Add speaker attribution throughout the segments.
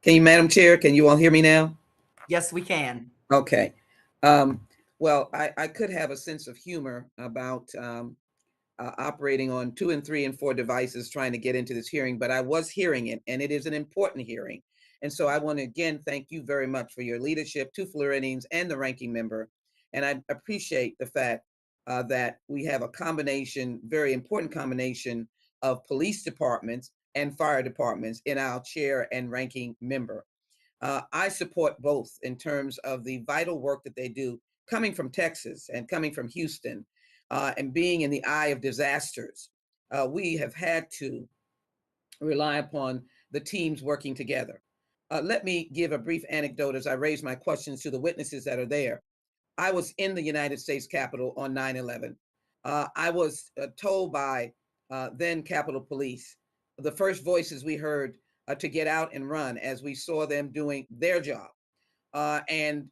Speaker 1: Can you, Madam Chair, can you all hear me now?
Speaker 2: Yes, we can.
Speaker 1: Okay. Well, I could have a sense of humor about operating on 2 and 3 and 4 devices trying to get into this hearing, but I was hearing it, and it is an important hearing. And so I want to again thank you very much for your leadership, to Floridians and the ranking member. And I appreciate the fact that we have a combination, very important combination of police departments and fire departments in our chair and ranking member. I support both in terms of the vital work that they do, coming from Texas and coming from Houston, and being in the eye of disasters. We have had to rely upon the teams working together. Let me give a brief anecdote as I raise my questions to the witnesses that are there. I was in the United States Capitol on 9/11. I was told by then Capitol Police, the first voices we heard to get out and run as we saw them doing their job. And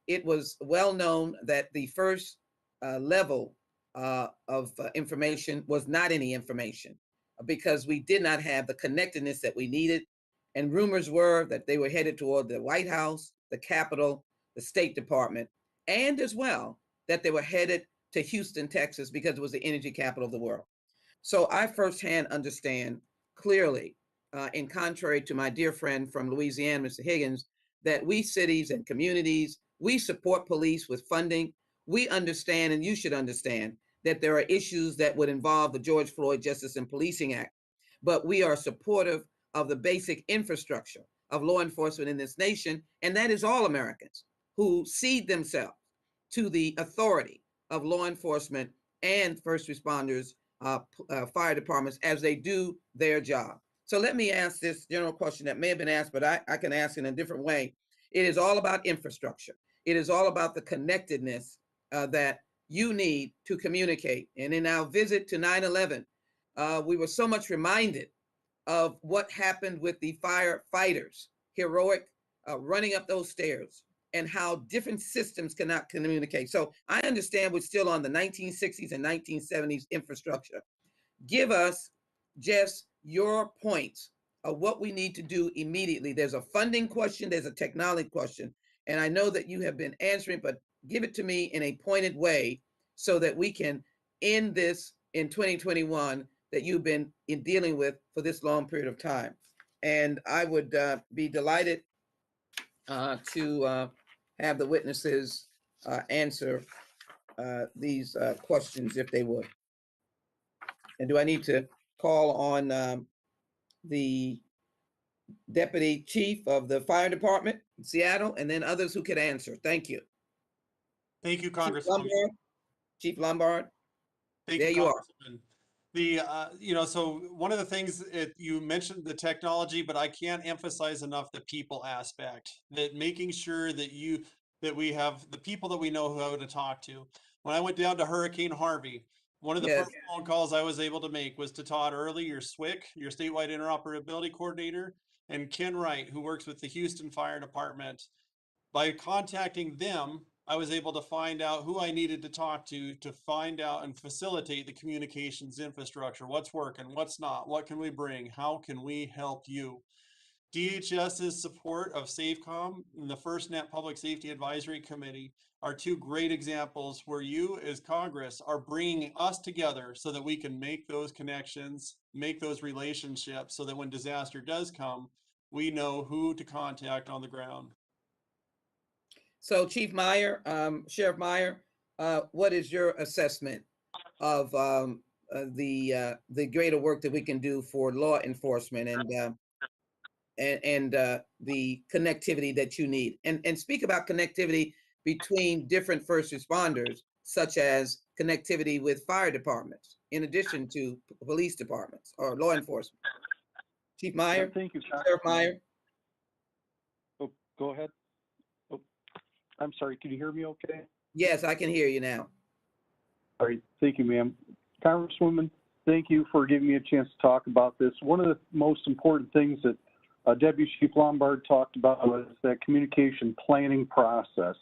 Speaker 1: it was well known that the first level of information was not any information because we did not have the connectedness that we needed. And rumors were that they were headed toward the White House, the Capitol, the State Department, and as well that they were headed to Houston, Texas, because it was the energy capital of the world. So I firsthand understand clearly, in contrary to my dear friend from Louisiana, Mr. Higgins, that we cities and communities, we support police with funding. We understand, and you should understand, that there are issues that would involve the George Floyd Justice and Policing Act. But we are supportive of the basic infrastructure of law enforcement in this nation, and that is all Americans who cede themselves to the authority of law enforcement and first responders, fire departments, as they do their job. So let me ask this general question that may have been asked, but I can ask in a different way. It is all about infrastructure. It is all about the connectedness that you need to communicate. And in our visit to 9/11, we were so much reminded of what happened with the firefighters, heroic running up those stairs, and how different systems cannot communicate. So I understand we're still on the 1960s and 1970s infrastructure. Give us just your points of what we need to do immediately. There's a funding question, there's a technology question, and I know that you have been answering, but give it to me in a pointed way so that we can end this in 2021 that you've been in dealing with for this long period of time. And I would be delighted to have the witnesses answer these questions if they would. And do I need to call on the deputy chief of the fire department in Seattle and then others who could answer? Thank you.
Speaker 3: Thank you, Congresswoman.
Speaker 1: Chief Lombard.
Speaker 3: Thank
Speaker 1: there you are.
Speaker 3: The so one of the things you mentioned the technology, but I can't emphasize enough the people aspect, that making sure that we have the people that we know who to talk to. When I went down to Hurricane Harvey, one of the first phone calls I was able to make was to Todd Early, your SWIC, your statewide interoperability coordinator, and Ken Wright, who works with the Houston Fire Department. By contacting them, I was able to find out who I needed to talk to find out and facilitate the communications infrastructure. What's working, what's not, what can we bring, how can we help you? DHS's support of SAFECOM and the FirstNet Public Safety Advisory Committee are two great examples where you as Congress are bringing us together so that we can make those connections, make those relationships, so that when disaster does come, we know who to contact on the ground.
Speaker 1: So Chief Meyer, Sheriff Meyer, what is your assessment of the greater work that we can do for law enforcement and the connectivity that you need? And speak about connectivity between different first responders, such as connectivity with fire departments, in addition to police departments or law enforcement. Chief Meyer?
Speaker 4: Thank you,
Speaker 1: Sheriff Meyer?
Speaker 4: Oh, go ahead. Oh, I'm sorry, can you hear me okay?
Speaker 1: Yes, I can hear you now.
Speaker 4: All right, thank you, ma'am. Congresswoman, thank you for giving me a chance to talk about this. One of the most important things that Deputy Chief Lombard talked about was that communication planning process,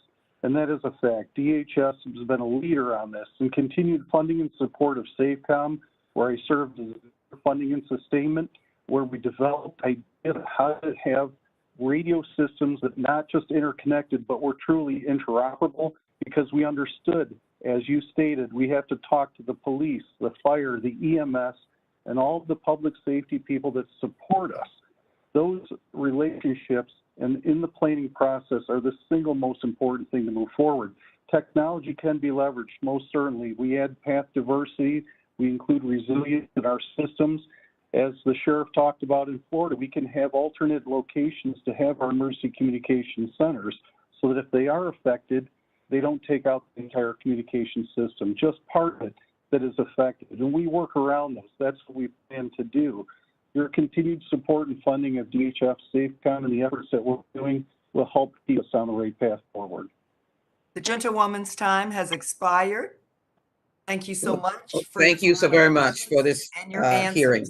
Speaker 4: and that is a fact. DHS has been a leader on this, and continued funding and support of SAFECOM, where I served as funding and sustainment, where we developed ideas of how to have radio systems that not just interconnected, but were truly interoperable, because we understood, as you stated, we have to talk to the police, the fire, the EMS, and all of the public safety people that support us. Those relationships and in the planning process are the single most important thing to move forward. Technology can be leveraged, most certainly. We add path diversity, we include resilience in our systems. As the sheriff talked about in Florida, we can have alternate locations to have our emergency communication centers so that if they are affected, they don't take out the entire communication system, just part of it that is affected. And we work around those. That's what we plan to do. Your continued support and funding of DHF SAFECOM and the efforts that we're doing will help keep us on the right path forward.
Speaker 2: The gentlewoman's time has expired. Thank you so much for
Speaker 1: Thank you so very much for this
Speaker 2: and your answers.
Speaker 1: hearing.